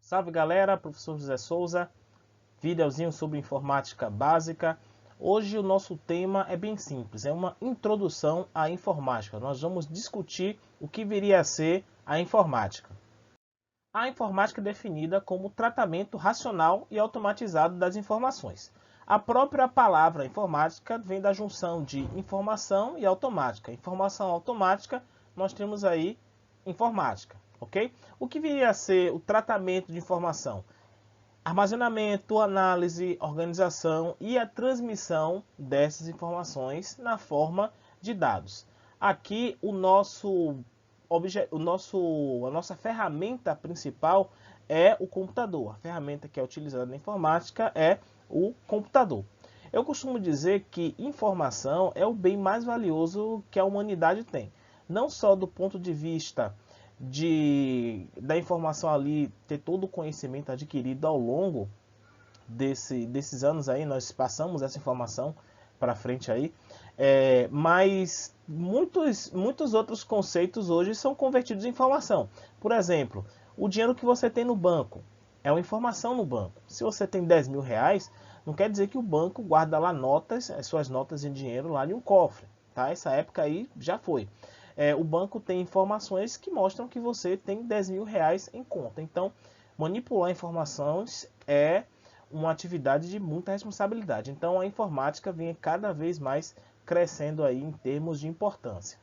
Salve galera, professor José Souza, videozinho sobre informática básica. Hoje o nosso tema é bem simples, é uma introdução à informática. Nós vamos discutir o que viria a ser a informática. A informática é definida como tratamento racional e automatizado das informações. A própria palavra informática vem da junção de informação e automática. Informação automática, nós temos aí informática, ok? O que viria a ser o tratamento de informação? Armazenamento, análise, organização e a transmissão dessas informações na forma de dados. Aqui a nossa ferramenta principal é o computador. A ferramenta que é utilizada na informática é o computador. Eu costumo dizer que informação é o bem mais valioso que a humanidade tem. Não só do ponto de vista da informação ali, ter todo o conhecimento adquirido ao longo desses anos aí, nós passamos essa informação para frente aí, mas muitos outros conceitos hoje são convertidos em informação. Por exemplo, o dinheiro que você tem no banco é uma informação no banco. Se você tem 10 mil reais, não quer dizer que o banco guarda lá as suas notas em dinheiro lá em um cofre, tá? Essa época aí já foi. O banco tem informações que mostram que você tem 10 mil reais em conta. Então, manipular informações é uma atividade de muita responsabilidade. Então, a informática vem cada vez mais crescendo aí em termos de importância.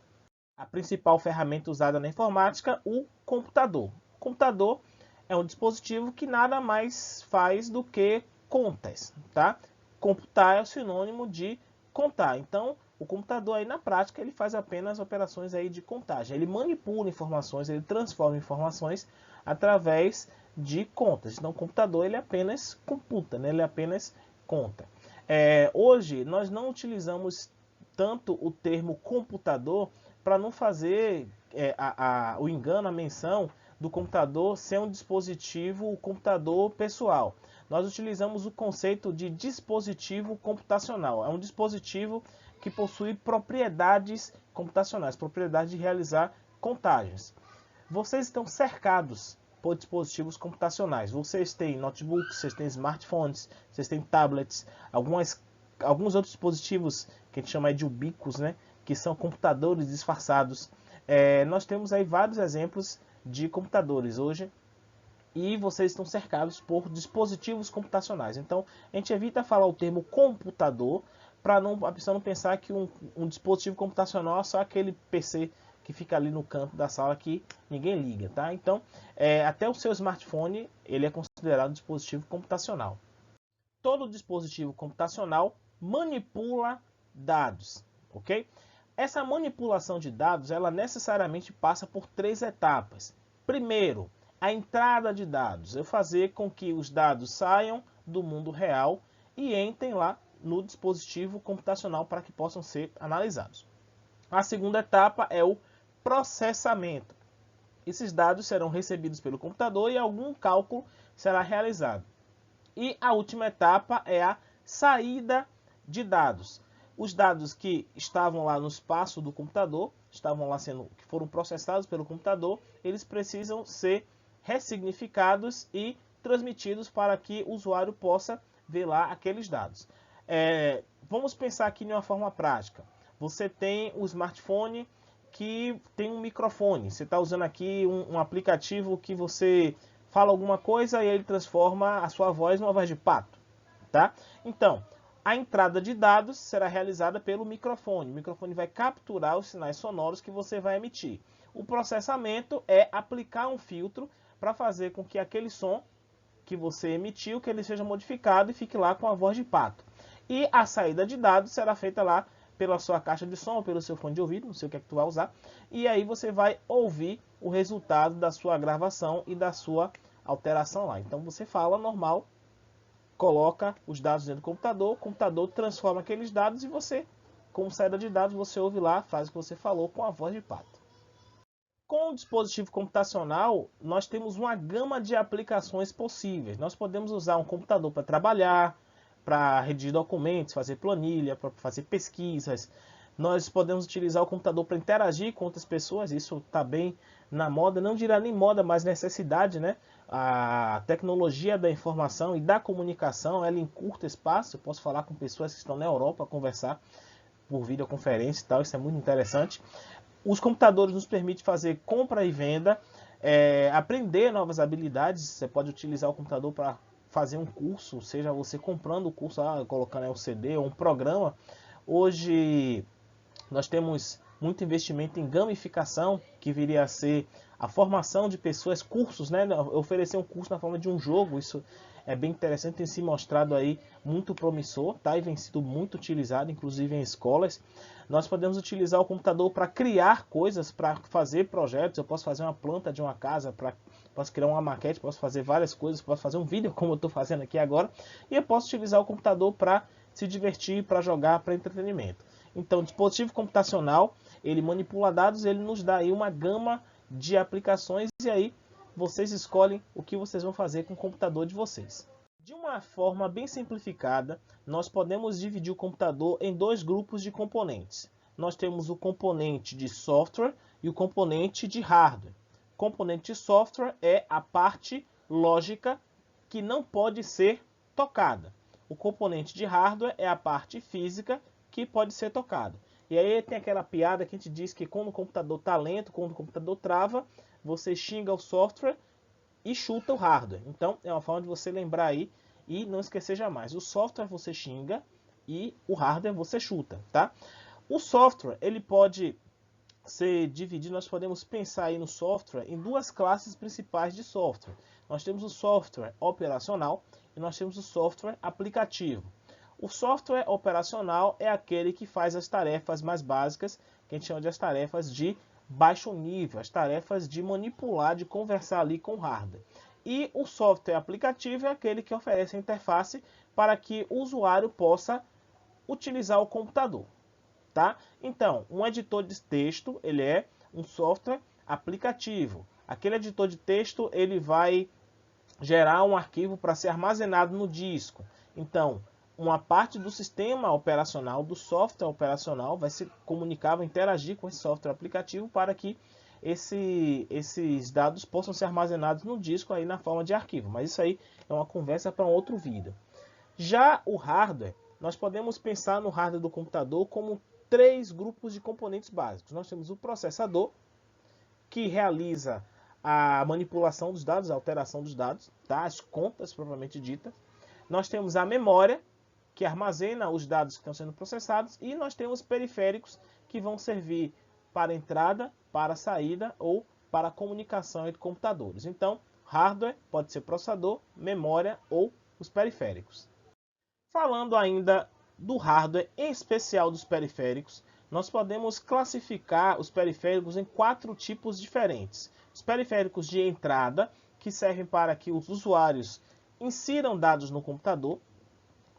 A principal ferramenta usada na informática, o computador. O computador é um dispositivo que nada mais faz do que contas, tá? Computar é o sinônimo de contar. Então, o computador aí na prática ele faz apenas operações aí de contagem. Ele manipula informações, ele transforma informações através de contas. Então o computador ele apenas computa, né? Ele apenas conta. Hoje nós não utilizamos tanto o termo computador para não fazer o engano, a menção do computador ser um dispositivo, o computador pessoal. Nós utilizamos o conceito de dispositivo computacional. É um dispositivo que possui propriedades computacionais, propriedade de realizar contagens. Vocês estão cercados por dispositivos computacionais. Vocês têm notebooks, vocês têm smartphones, vocês têm tablets, alguns outros dispositivos que a gente chama de ubíquos, né, que são computadores disfarçados. Nós temos aí vários exemplos de computadores hoje e vocês estão cercados por dispositivos computacionais. Então, a gente evita falar o termo computador para a pessoa não pensar que um dispositivo computacional é só aquele PC que fica ali no canto da sala que ninguém liga, tá? Então, até o seu smartphone, ele é considerado um dispositivo computacional. Todo dispositivo computacional manipula dados, ok? Essa manipulação de dados, ela necessariamente passa por 3 etapas. Primeiro, a entrada de dados. Eu fazer com que os dados saiam do mundo real e entrem lá no dispositivo computacional para que possam ser analisados. A segunda etapa é o processamento. Esses dados serão recebidos pelo computador e algum cálculo será realizado. E a última etapa é a saída de dados. Os dados que estavam lá no espaço do computador, que foram processados pelo computador, eles precisam ser ressignificados e transmitidos para que o usuário possa ver lá aqueles dados. Vamos pensar aqui de uma forma prática. Você tem o smartphone que tem um microfone. Você está usando aqui um aplicativo que você fala alguma coisa e ele transforma a sua voz numa voz de pato, tá? Então, a entrada de dados será realizada pelo microfone. O microfone vai capturar os sinais sonoros que você vai emitir. O processamento é aplicar um filtro para fazer com que aquele som que você emitiu, que ele seja modificado e fique lá com a voz de pato. E a saída de dados será feita lá pela sua caixa de som, ou pelo seu fone de ouvido, não sei o que é que tu vai usar. E aí você vai ouvir o resultado da sua gravação e da sua alteração lá. Então você fala normal, coloca os dados dentro do computador, o computador transforma aqueles dados e você, com saída de dados, você ouve lá a frase que você falou com a voz de pato. Com o dispositivo computacional, nós temos uma gama de aplicações possíveis. Nós podemos usar um computador para trabalhar, para redigir documentos, fazer planilha, para fazer pesquisas. Nós podemos utilizar o computador para interagir com outras pessoas, isso está bem na moda, não dirá nem moda, mas necessidade, né? A tecnologia da informação e da comunicação, ela encurta espaço. Eu posso falar com pessoas que estão na Europa, conversar por videoconferência e tal, isso é muito interessante. Os computadores nos permitem fazer compra e venda, aprender novas habilidades. Você pode utilizar o computador para fazer um curso, seja você comprando o curso, colocando um CD ou um programa. Hoje nós temos muito investimento em gamificação, que viria a ser a formação de pessoas, cursos, né? Oferecer um curso na forma de um jogo, isso é bem interessante, tem se mostrado aí muito promissor, tá? E vem sido muito utilizado, inclusive em escolas. Nós podemos utilizar o computador para criar coisas, para fazer projetos. Eu posso fazer uma planta de uma casa, posso criar uma maquete, posso fazer várias coisas, posso fazer um vídeo como eu estou fazendo aqui agora. E eu posso utilizar o computador para se divertir, para jogar, para entretenimento. Então, o dispositivo computacional, ele manipula dados, ele nos dá aí uma gama de aplicações e aí vocês escolhem o que vocês vão fazer com o computador de vocês. De uma forma bem simplificada, nós podemos dividir o computador em dois grupos de componentes. Nós temos o componente de software e o componente de hardware. O componente de software é a parte lógica que não pode ser tocada. O componente de hardware é a parte física que pode ser tocado. E aí tem aquela piada que a gente diz que quando o computador está lento, quando o computador trava, você xinga o software e chuta o hardware. Então é uma forma de você lembrar aí e não esquecer jamais. O software você xinga e o hardware você chuta, tá? O software, ele pode ser dividido, nós podemos pensar aí no software em duas classes principais de software. Nós temos o software operacional e nós temos o software aplicativo. O software operacional é aquele que faz as tarefas mais básicas, que a gente chama de as tarefas de baixo nível, as tarefas de manipular, de conversar ali com o hardware. E o software aplicativo é aquele que oferece a interface para que o usuário possa utilizar o computador. Tá? Então, um editor de texto, ele é um software aplicativo. Aquele editor de texto, ele vai gerar um arquivo para ser armazenado no disco. Então, uma parte do sistema operacional, do software operacional, vai se comunicar, vai interagir com esse software aplicativo para que esses dados possam ser armazenados no disco aí na forma de arquivo. Mas isso aí é uma conversa para um outro vídeo. Já o hardware, nós podemos pensar no hardware do computador como três grupos de componentes básicos. Nós temos o processador, que realiza a manipulação dos dados, a alteração dos dados, tá? As contas propriamente dita. Nós temos a memória, que armazena os dados que estão sendo processados, e nós temos periféricos que vão servir para entrada, para saída ou para comunicação entre computadores. Então, hardware pode ser processador, memória ou os periféricos. Falando ainda do hardware, em especial dos periféricos, nós podemos classificar os periféricos em quatro tipos diferentes. Os periféricos de entrada, que servem para que os usuários insiram dados no computador.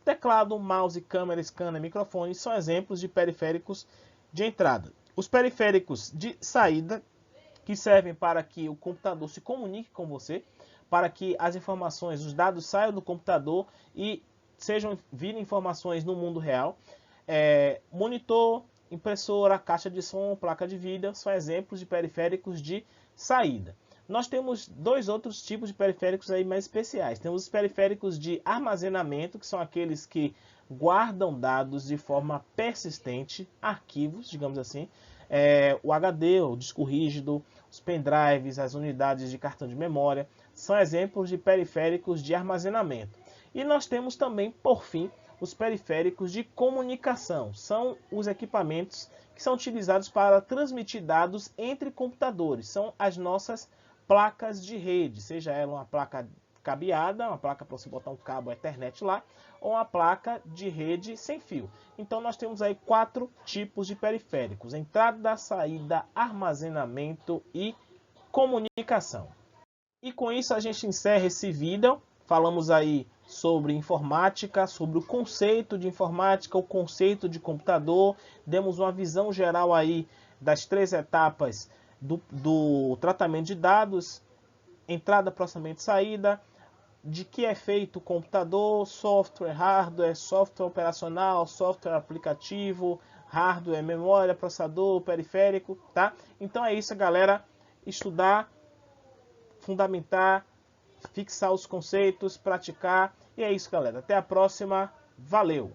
Teclado, mouse, câmera, scanner, microfone são exemplos de periféricos de entrada. Os periféricos de saída, que servem para que o computador se comunique com você, para que as informações, os dados saiam do computador e virem informações no mundo real. Monitor, impressora, caixa de som, placa de vídeo são exemplos de periféricos de saída. Nós temos dois outros tipos de periféricos aí mais especiais. Temos os periféricos de armazenamento, que são aqueles que guardam dados de forma persistente, arquivos, digamos assim. O HD, o disco rígido, os pendrives, as unidades de cartão de memória, são exemplos de periféricos de armazenamento. E nós temos também, por fim, os periféricos de comunicação. São os equipamentos que são utilizados para transmitir dados entre computadores. São as nossas placas de rede, seja ela uma placa cabeada, uma placa para você botar um cabo Ethernet lá, ou uma placa de rede sem fio. Então nós temos aí quatro tipos de periféricos: entrada, saída, armazenamento e comunicação. E com isso a gente encerra esse vídeo. Falamos aí sobre informática, sobre o conceito de informática, o conceito de computador. Demos uma visão geral aí das três etapas do tratamento de dados: entrada, processamento e saída, de que é feito o computador, software, hardware, software operacional, software aplicativo, hardware, memória, processador, periférico, tá? Então é isso, galera. Estudar, fundamentar, fixar os conceitos, praticar. E é isso, galera. Até a próxima. Valeu!